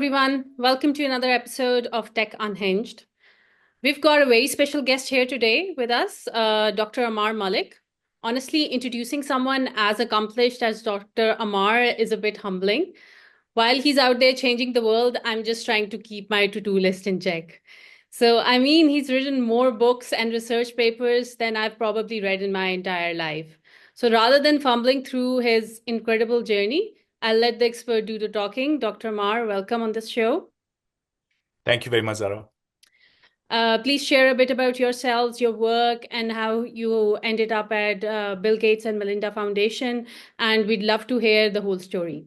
everyone. Welcome to another episode of Tech Unhinged. We've got a very special guest here today with us, Dr. Ammar Malik. Honestly, introducing someone as accomplished as Dr. Ammar is a bit humbling. While he's out there changing the world, I'm just trying to keep my to-do list in check. He's written more books and research papers than I've probably read in my entire life. So rather than fumbling through his incredible journey, I'll let the expert do the talking. Dr. Mar, welcome on this show. Thank you very much, Zara. Please share a bit about yourselves, your work, and how you ended up at Bill Gates and Melinda Foundation. And we'd love to hear the whole story.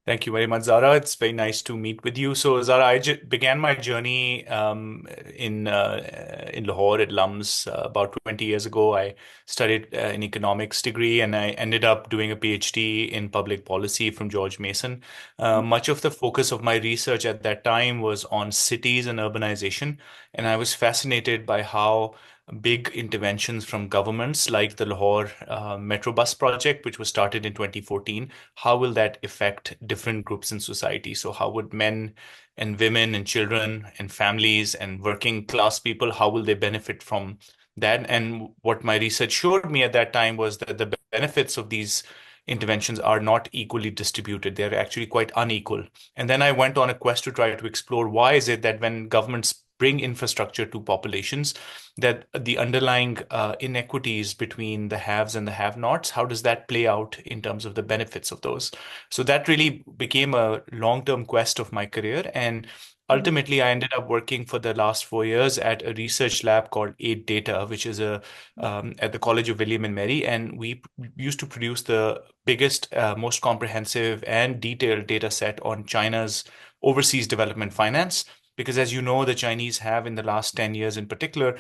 Thank you very much, Zara. It's very nice to meet with you. So, Zara, I began my journey in Lahore at LUMS about 20 years ago. I studied an economics degree, and I ended up doing a PhD in public policy from George Mason. Much of the focus of my research at that time was on cities and urbanization, and I was fascinated by how big interventions from governments like the Lahore Metro Bus project, which was started in 2014, how will that affect different groups in society? So how would men and women and children and families and working class people, how will they benefit from that? And what my research showed me at that time was that the benefits of these interventions are not equally distributed. They're actually quite unequal. And then I went on a quest to try to explore why is it that when governments bring infrastructure to populations, that the underlying inequities between the haves and the have-nots, how does that play out in terms of the benefits of those? So that really became a long-term quest of my career. And ultimately, I ended up working for the last 4 years at a research lab called Aid Data, which is at the College of William and Mary. And we used to produce the biggest, most comprehensive and detailed data set on China's overseas development finance. Because as you know, the Chinese have in the last 10 years in particular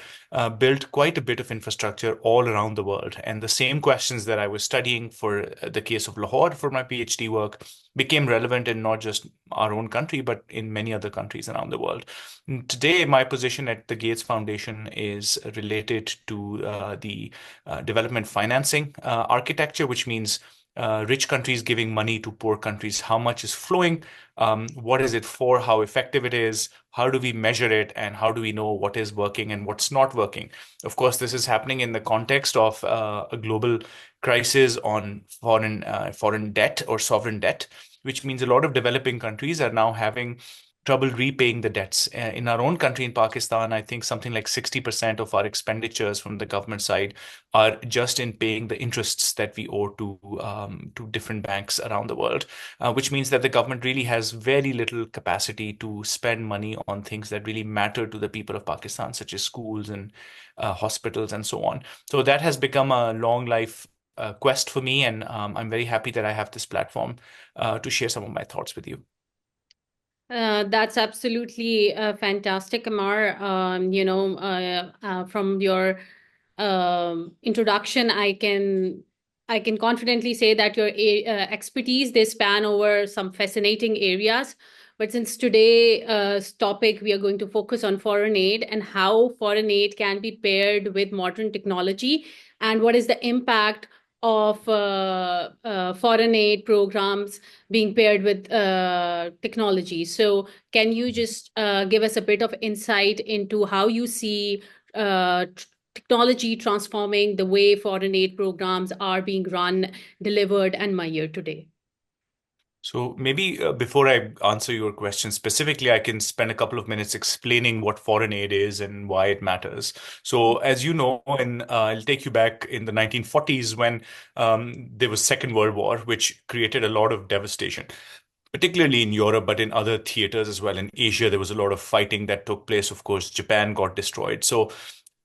built quite a bit of infrastructure all around the world. And the same questions that I was studying for the case of Lahore for my PhD work became relevant in not just our own country, but in many other countries around the world. And today, my position at the Gates Foundation is related to the development financing architecture, which means rich countries giving money to poor countries. How much is flowing? What is it for? How effective it is? How do we measure it? And how do we know what is working and what's not working? Of course, this is happening in the context of a global crisis on foreign debt or sovereign debt, which means a lot of developing countries are now having trouble repaying the debts. In our own country, in Pakistan, I think something like 60% of our expenditures from the government side are just in paying the interests that we owe to different banks around the world, which means that the government really has very little capacity to spend money on things that really matter to the people of Pakistan, such as schools and hospitals and so on. So that has become a long life quest for me, and I'm very happy that I have this platform to share some of my thoughts with you. That's absolutely fantastic, Amar. From your introduction, I can confidently say that your expertise they span over some fascinating areas. But since today's topic, we are going to focus on foreign aid and how foreign aid can be paired with modern technology, and what is the impact of foreign aid programs being paired with technology. So, can you just give us a bit of insight into how you see technology transforming the way foreign aid programs are being run, delivered, and measured today? So maybe before I answer your question specifically, I can spend a couple of minutes explaining what foreign aid is and why it matters. So as you know, I'll take you back in the 1940s when there was Second World War, which created a lot of devastation, particularly in Europe, but in other theaters as well. In Asia, there was a lot of fighting that took place. Of course, Japan got destroyed. So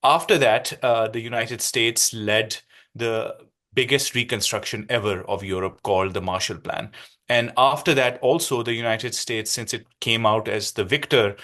after that, the United States led the biggest reconstruction ever of Europe called the Marshall Plan. And after that, also, the United States, since it came out as the victor,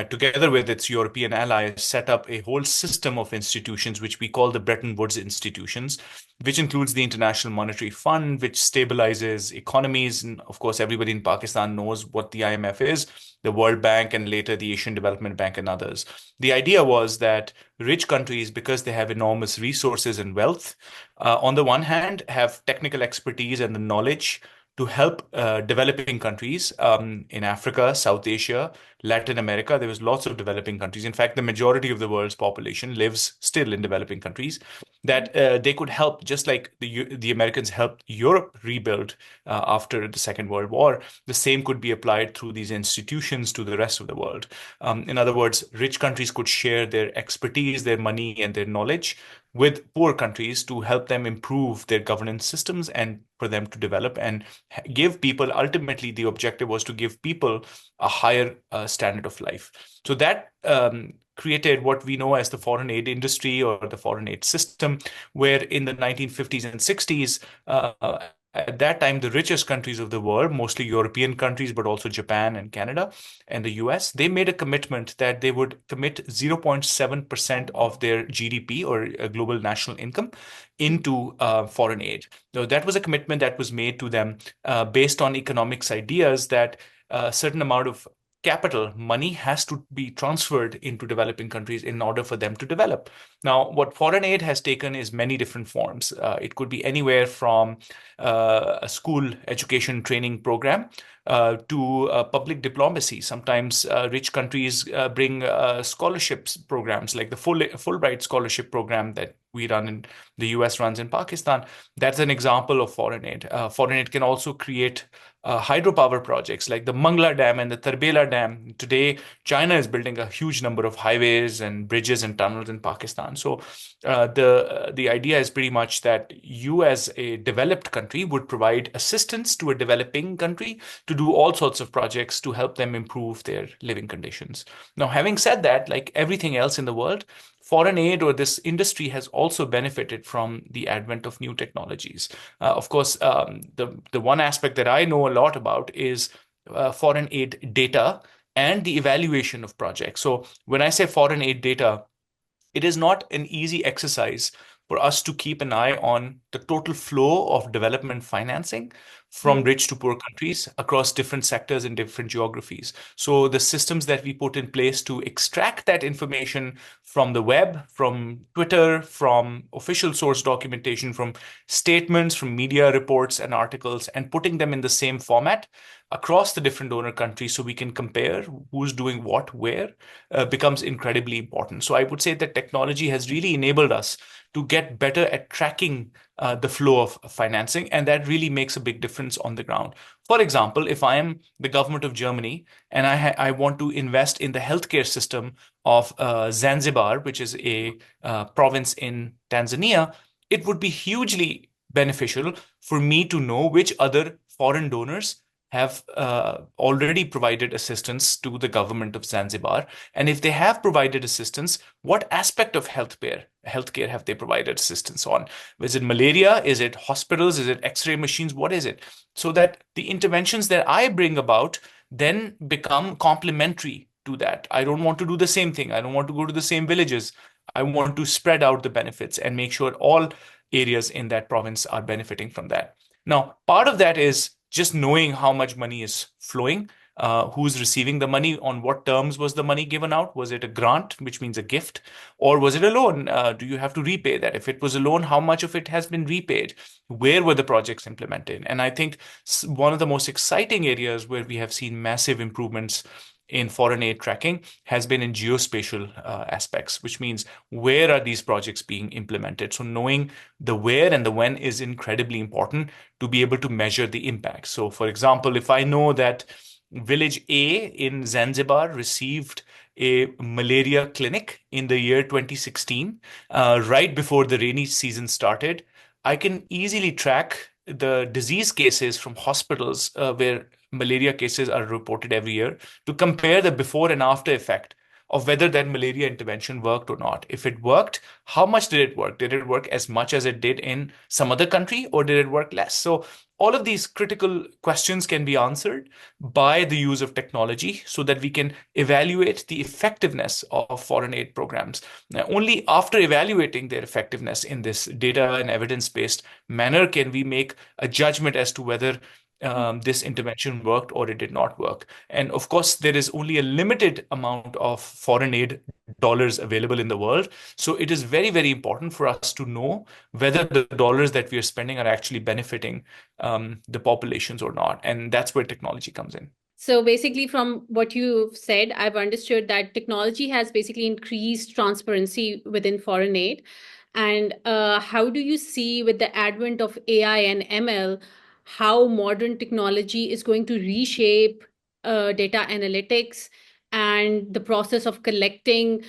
together with its European allies, set up a whole system of institutions, which we call the Bretton Woods institutions, which includes the International Monetary Fund, which stabilizes economies. And of course, everybody in Pakistan knows what the IMF is, the World Bank, and later the Asian Development Bank and others. The idea was that rich countries, because they have enormous resources and wealth, on the one hand, have technical expertise and the knowledge to help developing countries in Africa, South Asia, Latin America. There was lots of developing countries. In fact, the majority of the world's population lives still in developing countries. That they could help, just like the Americans helped Europe rebuild after the Second World War. The same could be applied through these institutions to the rest of the world. In other words, rich countries could share their expertise, their money, and their knowledge with poor countries to help them improve their governance systems and for them to develop and give people, ultimately the objective was to give people a higher standard of life. So that created what we know as the foreign aid industry or the foreign aid system, where in the 1950s and 60s, at that time, the richest countries of the world, mostly European countries, but also Japan and Canada and the US, they made a commitment that they would commit 0.7% of their GDP or global national income into foreign aid. So that was a commitment that was made to them based on economics ideas that a certain amount of capital, money has to be transferred into developing countries in order for them to develop. Now, what foreign aid has taken is many different forms. It could be anywhere from a school education training program to public diplomacy. Sometimes rich countries bring scholarships programs like the Fulbright scholarship program that we run in the US runs in Pakistan. That's an example of foreign aid. Foreign aid can also create hydropower projects like the Mangla Dam and the Tarbela Dam. Today, China is building a huge number of highways and bridges and tunnels in Pakistan. So the idea is pretty much that you, as a developed country, would provide assistance to a developing country to do all sorts of projects to help them improve their living conditions. Now, having said that, like everything else in the world, foreign aid or this industry has also benefited from the advent of new technologies. Of course, the one aspect that I know a lot about is foreign aid data and the evaluation of projects. So when I say foreign aid data, it is not an easy exercise for us to keep an eye on the total flow of development financing from rich to poor countries across different sectors and different geographies. So the systems that we put in place to extract that information from the web, from Twitter, from official source documentation, from statements, from media reports and articles, and putting them in the same format across the different donor countries so we can compare who's doing what where becomes incredibly important. So I would say that technology has really enabled us to get better at tracking the flow of financing, and that really makes a big difference on the ground. For example, if I am the government of Germany and I want to invest in the healthcare system of Zanzibar, which is a province in Tanzania, it would be hugely beneficial for me to know which other foreign donors have already provided assistance to the government of Zanzibar. And if they have provided assistance, what aspect of healthcare have they provided assistance on? Is it malaria? Is it hospitals? Is it X-ray machines? What is it? So that the interventions that I bring about then become complementary to that. I don't want to do the same thing. I don't want to go to the same villages. I want to spread out the benefits and make sure all areas in that province are benefiting from that. Now, part of that is just knowing how much money is flowing, who's receiving the money, on what terms was the money given out? Was it a grant, which means a gift, or was it a loan? Do you have to repay that? If it was a loan, how much of it has been repaid? Where were the projects implemented? And I think one of the most exciting areas where we have seen massive improvements in foreign aid tracking has been in geospatial aspects, which means where are these projects being implemented? So knowing the where and the when is incredibly important to be able to measure the impact. So for example, if I know that village A in Zanzibar received a malaria clinic in the year 2016, right before the rainy season started, I can easily track the disease cases from hospitals where malaria cases are reported every year to compare the before and after effect of whether that malaria intervention worked or not. If it worked, how much did it work? Did it work as much as it did in some other country, or did it work less? So all of these critical questions can be answered by the use of technology so that we can evaluate the effectiveness of foreign aid programs. Now, only after evaluating their effectiveness in this data and evidence-based manner can we make a judgment as to whether this intervention worked or it did not work. And of course, there is only a limited amount of foreign aid dollars available in the world. So it is very, very important for us to know whether the dollars that we are spending are actually benefiting the populations or not. And that's where technology comes in. So basically, from what you've said, I've understood that technology has basically increased transparency within foreign aid. And how do you see, with the advent of AI and ML, how modern technology is going to reshape data analytics and the process of collecting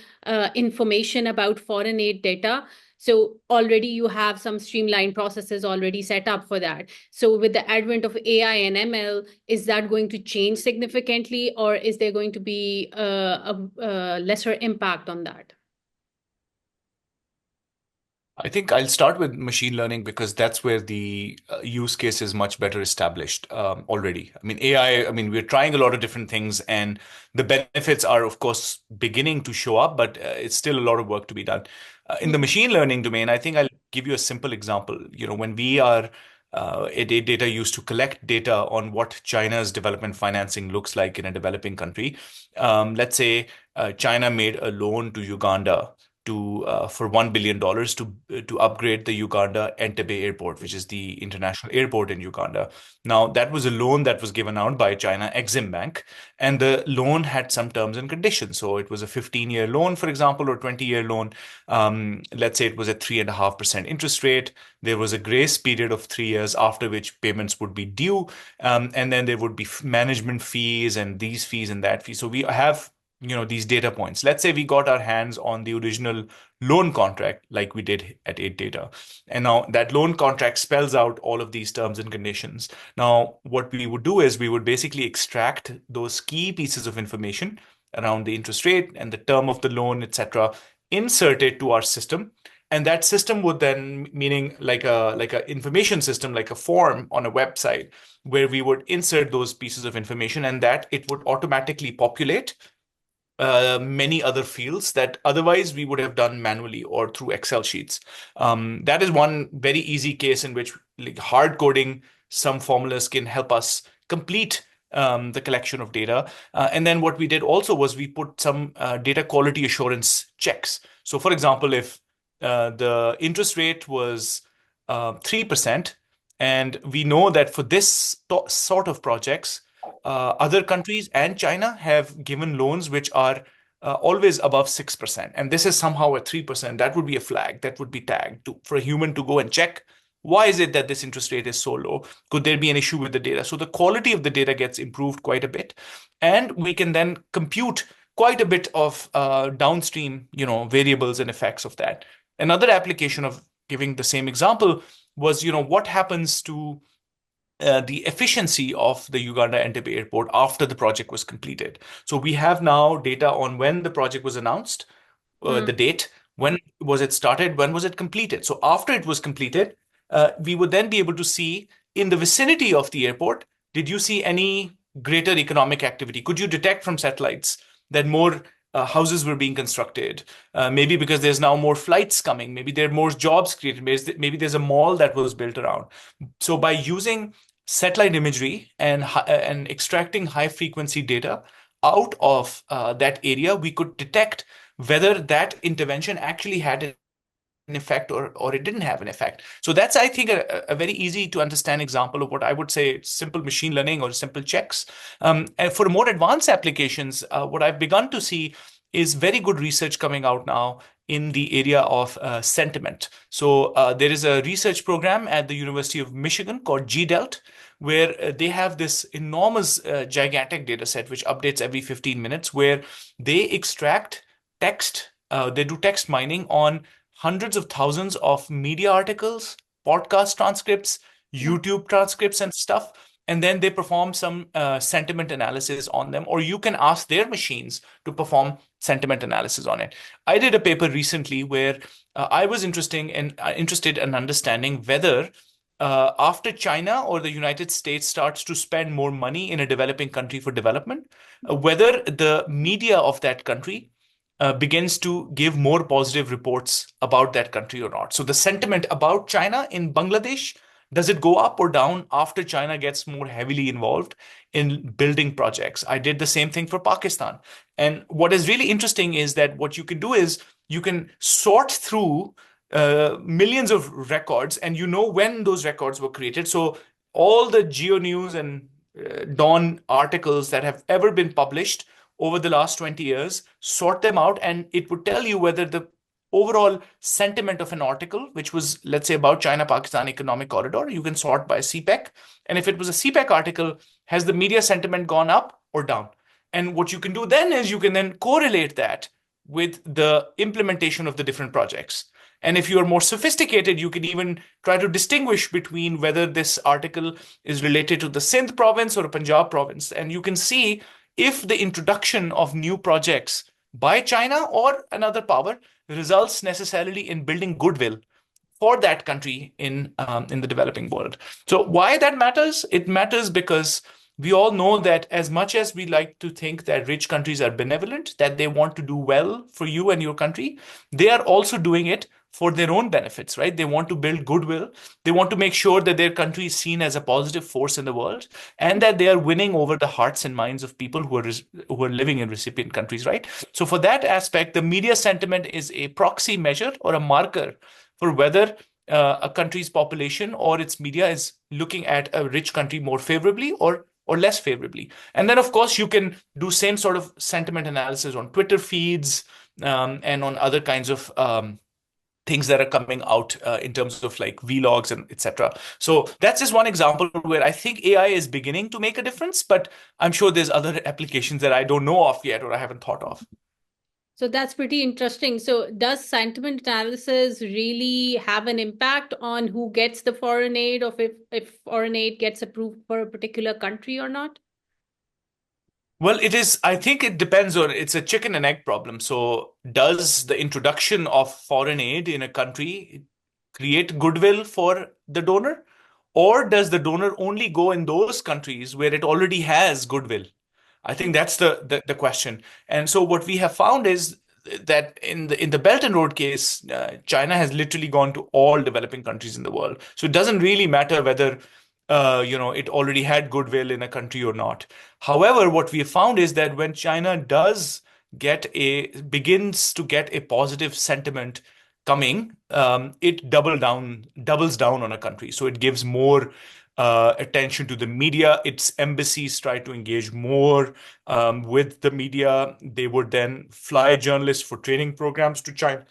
information about foreign aid data? So already you have some streamlined processes already set up for that. So with the advent of AI and ML, is that going to change significantly, or is there going to be a lesser impact on that? I think I'll start with machine learning because that's where the use case is much better established already. I mean, AI, I mean, we're trying a lot of different things and the benefits are, of course, beginning to show up, but it's still a lot of work to be done. In the machine learning domain, I think I'll give you a simple example. You know, when we are data used to collect data on what China's development financing looks like in a developing country. Let's say China made a loan to Uganda to for $1 billion to upgrade the Uganda Entebbe Airport, which is the international airport in Uganda. Now, that was a loan that was given out by China Exim Bank, and the loan had some terms and conditions. So it was a 15-year loan, for example, or 20-year loan. Let's say it was a 3.5% interest rate. There was a grace period of 3 years after which payments would be due, and then there would be management fees and these fees and that fee. So we have these data points. Let's say we got our hands on the original loan contract like we did at 8data, and now that loan contract spells out all of these terms and conditions. Now what we would do is we would basically extract those key pieces of information around the interest rate and the term of the loan, etc., insert it to our system, and that system would then, meaning like a information system, like a form on a website, where we would insert those pieces of information, and that it would automatically populate many other fields that otherwise we would have done manually or through Excel sheets. That is one very easy case in which like hard coding some formulas can help us complete the collection of data. And then what we did also was we put some data quality assurance checks. So, for example, if the interest rate was 3%, and we know that for this sort of projects, other countries and China have given loans which are always above 6%. And this is somehow at 3%. That would be a flag that would be tagged for a human to go and check. Why is it that this interest rate is so low? Could there be an issue with the data? So the quality of the data gets improved quite a bit. And we can then compute quite a bit of downstream, variables and effects of that. Another application of giving the same example was, what happens to the efficiency of the Uganda Entebbe Airport after the project was completed. So we have now data on when the project was announced, the date, when was it started, when was it completed. So after it was completed, we would then be able to see in the vicinity of the airport, did you see any greater economic activity? Could you detect from satellites that more houses were being constructed? Maybe because there's now more flights coming. Maybe there are more jobs created. Maybe there's a mall that was built around. So by using satellite imagery and extracting high frequency data out of that area, we could detect whether that intervention actually had an effect or it didn't have an effect. So that's, I think, a very easy to understand example of what I would say simple machine learning or simple checks. And for more advanced applications, what I've begun to see is very good research coming out now in the area of sentiment. So there is a research program at the University of Michigan called GDELT, where they have this enormous, gigantic data set which updates every 15 minutes, where they extract text, they do text mining on hundreds of thousands of media articles, podcast transcripts, YouTube transcripts, and stuff. And then they perform some sentiment analysis on them, or you can ask their machines to perform sentiment analysis on it. I did a paper recently where I was interested in understanding whether after China or the United States starts to spend more money in a developing country for development, whether the media of that country begins to give more positive reports about that country or not. So the sentiment about China in Bangladesh Does it go up or down after China gets more heavily involved in building projects? I did the same thing for Pakistan. And what is really interesting is that what you can do is you can sort through millions of records, and you know when those records were created. So all the Geo News and Dawn articles that have ever been published over the last 20 years, sort them out, and it would tell you whether the overall sentiment of an article, which was, let's say, about China-Pakistan economic corridor, you can sort by CPEC. And if it was a CPEC article, has the media sentiment gone up or down? And what you can do then is you can then correlate that with the implementation of the different projects. And if you are more sophisticated, you can even try to distinguish between whether this article is related to the Sindh province or a Punjab province. And you can see if the introduction of new projects by China or another power results necessarily in building goodwill for that country in the developing world. So why that matters? It matters because we all know that as much as we like to think that rich countries are benevolent, that they want to do well for you and your country, they are also doing it for their own benefits, right? They want to build goodwill. They want to make sure that their country is seen as a positive force in the world, and that they are winning over the hearts and minds of people who are living in recipient countries, right? So for that aspect, the media sentiment is a proxy measure or a marker for whether a country's population or its media is looking at a rich country more favorably or less favorably. And then, of course, you can do same sort of sentiment analysis on Twitter feeds and on other kinds of things that are coming out in terms of like vlogs and etc. So that's just one example where I think AI is beginning to make a difference, but I'm sure there's other applications that I don't know of yet or I haven't thought of. So that's pretty interesting. So does sentiment analysis really have an impact on who gets the foreign aid, or if foreign aid gets approved for a particular country or not? Well, it is, I think it depends on, it's a chicken and egg problem. So, does the introduction of foreign aid in a country create goodwill for the donor? Or does the donor only go in those countries where it already has goodwill? I think that's the question. And so what we have found is that in the Belt and Road case, China has literally gone to all developing countries in the world. So it doesn't really matter whether it already had goodwill in a country or not. However, what we have found is that when China begins to get a positive sentiment coming, it doubles down on a country. So it gives more attention to the media. Its embassies try to engage more with the media. They would then fly journalists for training programs to China.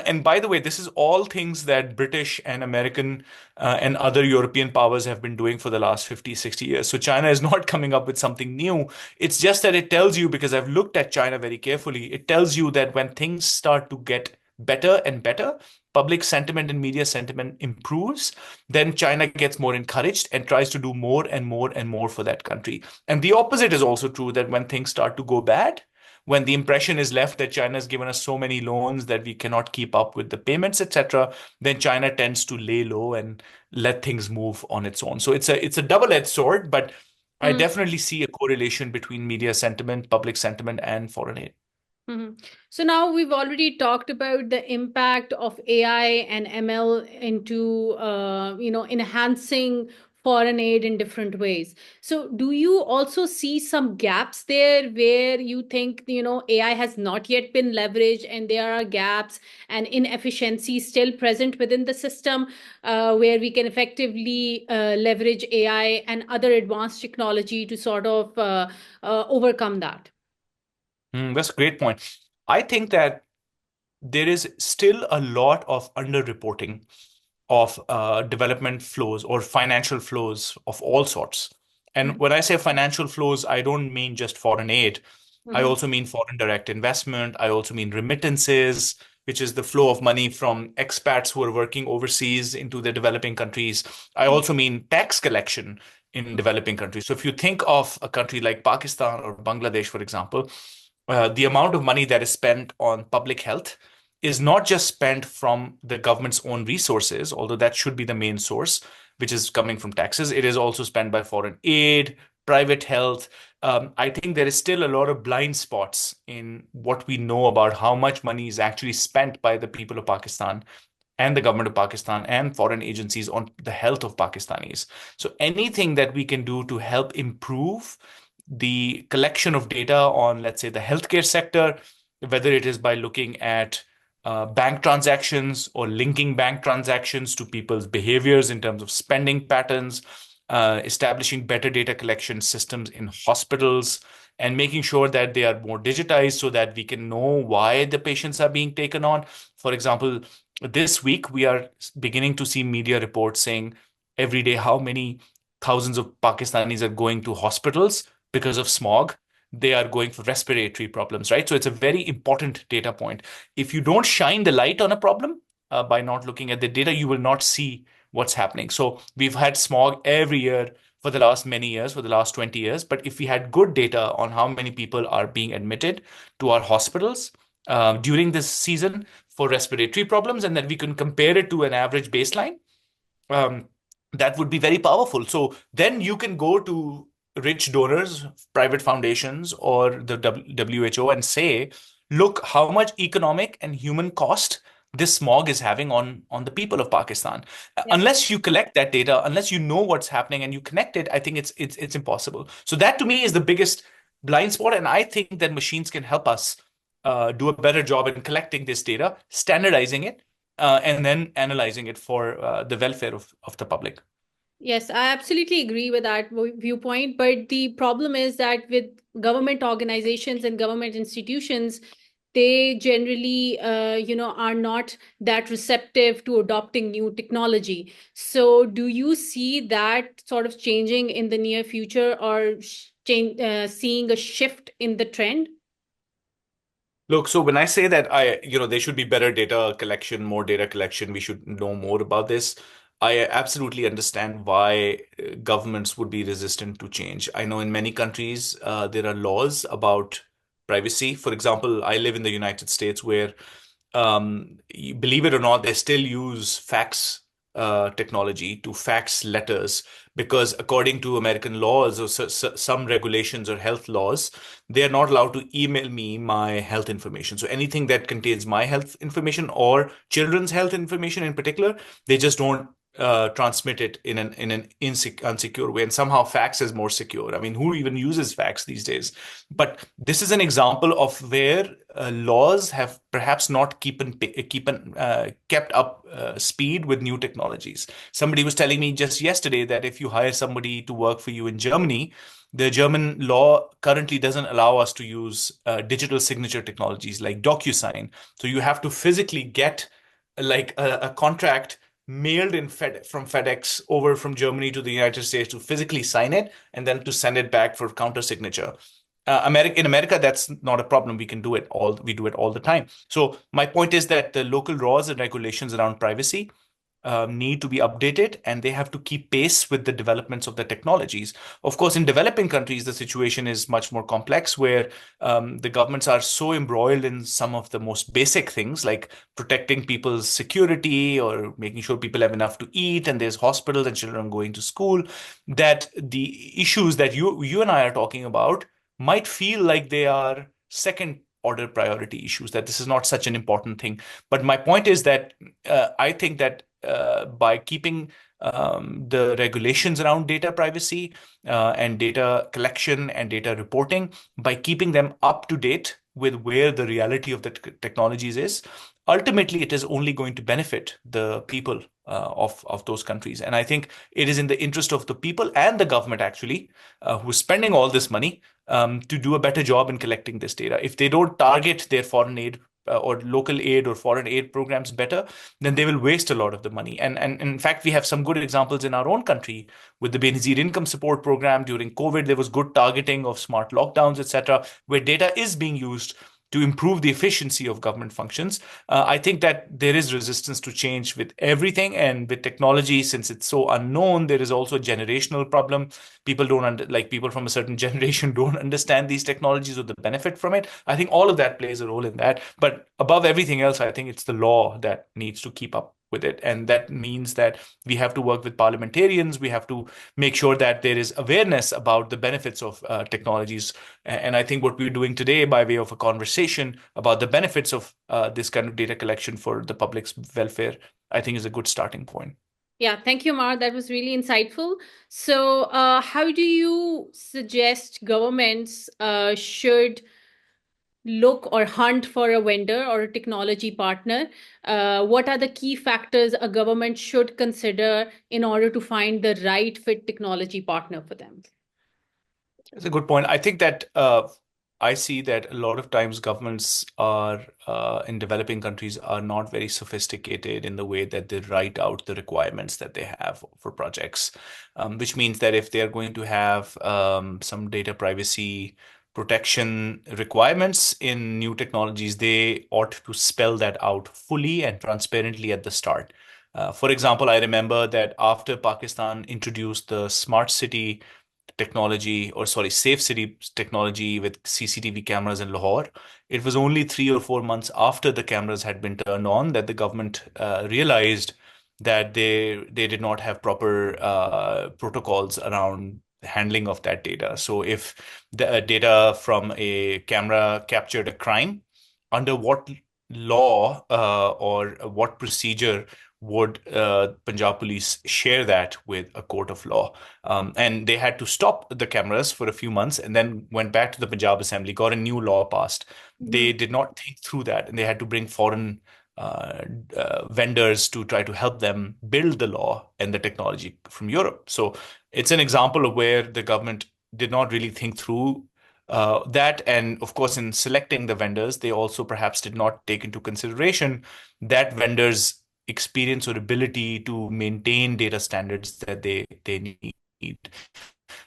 And by the way, this is all things that British and American and other European powers have been doing for the last 50, 60 years. So China is not coming up with something new. It's just that it tells you, because I've looked at China very carefully, it tells you that when things start to get better and better, public sentiment and media sentiment improves, then China gets more encouraged and tries to do more and more and more for that country. And the opposite is also true, that when things start to go bad, when the impression is left that China has given us so many loans that we cannot keep up with the payments, etc., then China tends to lay low and let things move on its own. So it's a double-edged sword, but I Mm. definitely see a correlation between media sentiment, public sentiment, and foreign aid. Mhm. So now we've already talked about the impact of AI and ML into, enhancing foreign aid in different ways. So do you also see some gaps there where you think, AI has not yet been leveraged and there are gaps and inefficiencies still present within the system, where we can effectively leverage AI and other advanced technology to sort of overcome that? That's a great point. I think that there is still a lot of underreporting of development flows or financial flows of all sorts. And when I say financial flows, I don't mean just foreign aid. I Mhm. also mean foreign direct investment. I also mean remittances, which is the flow of money from expats who are working overseas into the developing countries. I also mean tax collection in developing countries. So if you think of a country like Pakistan or Bangladesh, for example, the amount of money that is spent on public health is not just spent from the government's own resources, although that should be the main source, which is coming from taxes. It is also spent by foreign aid, private health. I think there is still a lot of blind spots in what we know about how much money is actually spent by the people of Pakistan and the government of Pakistan and foreign agencies on the health of Pakistanis. So anything that we can do to help improve the collection of data on, let's say, the healthcare sector, whether it is by looking at bank transactions or linking bank transactions to people's behaviors in terms of spending patterns, establishing better data collection systems in hospitals, and making sure that they are more digitized so that we can know why the patients are being taken on. For example, this week we are beginning to see media reports saying every day how many thousands of Pakistanis are going to hospitals because of smog. They are going for respiratory problems, right? So it's a very important data point. If you don't shine the light on a problem by not looking at the data, you will not see what's happening. So we've had smog every year for the last many years, for the last 20 years. But if we had good data on how many people are being admitted to our hospitals during this season for respiratory problems, and then we can compare it to an average baseline, um, that would be very powerful. So then you can go to rich donors, private foundations, or the WHO and say, look how much economic and human cost this smog is having on the people of Pakistan. Yeah. Unless you collect that data, unless you know what's happening and you connect it, I think it's impossible. So that to me is the biggest blind spot, and I think that machines can help us do a better job in collecting this data, standardizing it, and then analyzing it for the welfare of the public. Yes, I absolutely agree with that viewpoint. But the problem is that with government organizations and government institutions, they generally, are not that receptive to adopting new technology. So, do you see that sort of changing in the near future, or seeing a shift in the trend? Look, so when I say that there should be better data collection, more data collection, we should know more about this. I absolutely understand why governments would be resistant to change. I know in many countries, there are laws about privacy. For example, I live in the United States where, believe it or not, they still use fax technology to fax letters because according to American laws or some regulations or health laws, they are not allowed to email me my health information. So anything that contains my health information or children's health information in particular, they just don't transmit it in an unsecure way. And somehow fax is more secure. I mean, who even uses fax these days? But this is an example of where laws have perhaps not kept up speed with new technologies. Somebody was telling me just yesterday that if you hire somebody to work for you in Germany, the German law currently doesn't allow us to use digital signature technologies like DocuSign. So you have to physically get like a contract mailed from FedEx over from Germany to the United States to physically sign it and then to send it back for counter signature. In America, that's not a problem. We can do it all. We do it all the time. So my point is that the local laws and regulations around privacy need to be updated, and they have to keep pace with the developments of the technologies. Of course, in developing countries, the situation is much more complex, where the governments are so embroiled in some of the most basic things, like protecting people's security or making sure people have enough to eat, and there's hospitals and children going to school, that the issues that you and I are talking about might feel like they are second order priority issues, that this is not such an important thing. But my point is that I think that by keeping the regulations around data privacy and data collection and data reporting, by keeping them up to date with where the reality of the technologies is, ultimately it is only going to benefit the people of those countries. And I think it is in the interest of the people and the government, actually, who is spending all this money to do a better job in collecting this data. If they don't target their foreign aid or local aid or foreign aid programs better, then they will waste a lot of the money. And in fact, we have some good examples in our own country with the Benazir Income Support Program. During COVID, there was good targeting of smart lockdowns, etc., where data is being used to improve the efficiency of government functions. I think that there is resistance to change with everything, and with technology, since it's so unknown, there is also a generational problem. People don't like people from a certain generation don't understand these technologies or the benefit from it. I think all of that plays a role in that. But above everything else, I think it's the law that needs to keep up with it. And that means that we have to work with parliamentarians. We have to make sure that there is awareness about the benefits of technologies. And I think what we're doing today by way of a conversation about the benefits of this kind of data collection for the public's welfare, I think is a good starting point. Yeah, thank you, Mar. That was really insightful. So, how do you suggest governments should look or hunt for a vendor or a technology partner? What are the key factors a government should consider in order to find the right fit technology partner for them? That's a good point. I think that I see that a lot of times governments are in developing countries are not very sophisticated in the way that they write out the requirements that they have for projects, which means that if they are going to have some data privacy protection requirements in new technologies, they ought to spell that out fully and transparently at the start. For example, I remember that after Pakistan introduced the smart city technology, or sorry, safe city technology with CCTV cameras in Lahore. It was only 3 or 4 months after the cameras had been turned on that the government realized that they did not have proper protocols around handling of that data. So if the data from a camera captured a crime, under what law or what procedure would Punjab police share that with a court of law? And they had to stop the cameras for a few months and then went back to the Punjab Assembly, got a new law passed. Mhm. They did not think through that, and they had to bring foreign vendors to try to help them build the law and the technology from Europe. So it's an example of where the government did not really think through that. And of course, in selecting the vendors, they also perhaps did not take into consideration that vendors' experience or ability to maintain data standards that they need.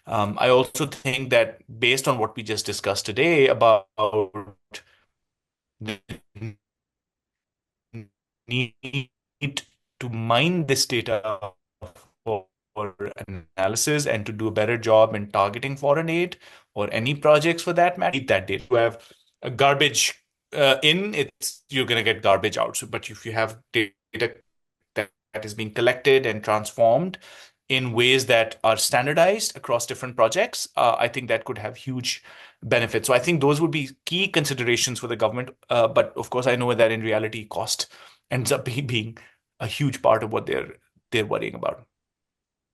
I also think that based on what we just discussed today about the need to mine this data for analysis and to do a better job in targeting foreign aid or any projects for that matter, need that data. You have a garbage in, it's you're going to get garbage out. So, but if you have data that is being collected and transformed in ways that are standardized across different projects, I think that could have huge benefits. So I think those would be key considerations for the government. But of course, I know that in reality, cost ends up being a huge part of what they're worrying about.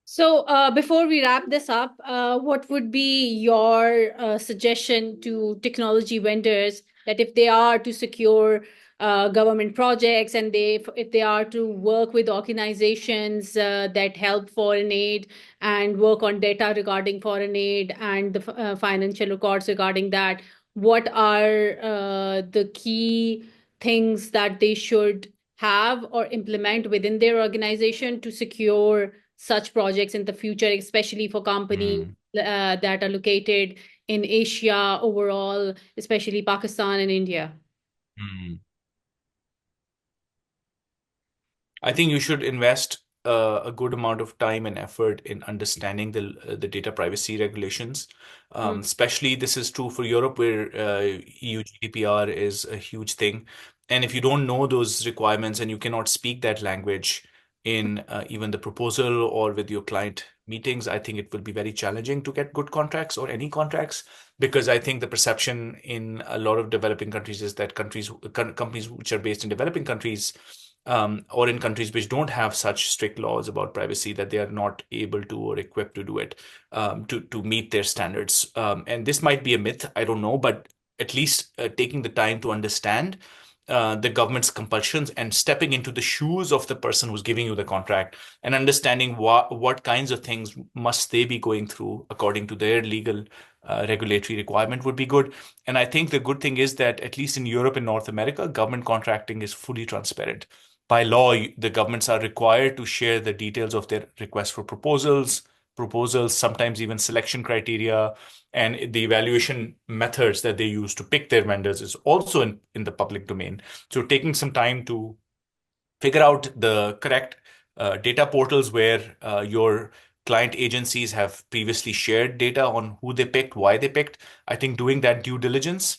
So, before we wrap this up, what would be your suggestion to technology vendors that if they are to secure government projects and if they are to work with organizations that help foreign aid and work on data regarding foreign aid and the financial records regarding that, what are the key things that they should have or implement within their organization to secure such projects in the future, especially for companies Mm. that are located in Asia overall, especially Pakistan and India? Mm. I think you should invest a good amount of time and effort in understanding the data privacy regulations. Mm. Especially this is true for Europe, where EU GDPR is a huge thing. And if you don't know those requirements and you cannot speak that language in even the proposal or with your client meetings, I think it will be very challenging to get good contracts or any contracts, because I think the perception in a lot of developing countries is that companies which are based in developing countries or in countries which don't have such strict laws about privacy, that they are not able to or equipped to do it to meet their standards. And this might be a myth, I don't know, but at least taking the time to understand the government's compulsions and stepping into the shoes of the person who's giving you the contract and understanding what kinds of things must they be going through according to their legal regulatory requirement would be good. And I think the good thing is that at least in Europe and North America, government contracting is fully transparent. By law, the governments are required to share the details of their request for proposals, sometimes even selection criteria, and the evaluation methods that they use to pick their vendors is also in the public domain. So taking some time to figure out the correct data portals where your client agencies have previously shared data on who they picked, why they picked. I think doing that due diligence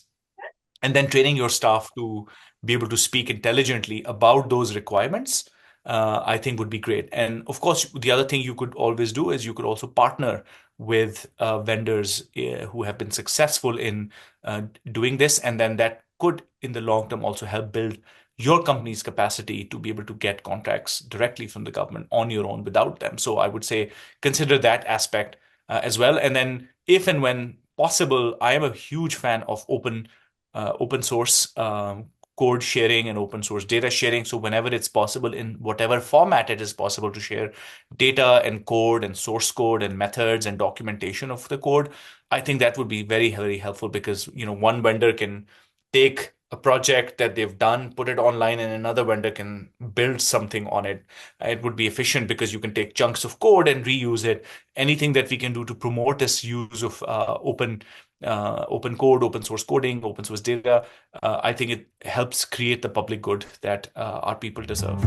and then training your staff to be able to speak intelligently about those requirements I think would be great. And of course, the other thing you could always do is you could also partner with vendors who have been successful in doing this, and then that could, in the long term, also help build your company's capacity to be able to get contracts directly from the government on your own without them. So I would say consider that aspect as well. And then, if and when possible, I am a huge fan of open source code sharing and open source data sharing. So whenever it's possible, in whatever format it is possible to share data and code and source code and methods and documentation of the code, I think that would be very, very helpful because, one vendor can take a project that they've done, put it online, and another vendor can build something on it. It would be efficient because you can take chunks of code and reuse it. Anything that we can do to promote this use of open code, open source coding, open source data, I think it helps create the public good that our people deserve.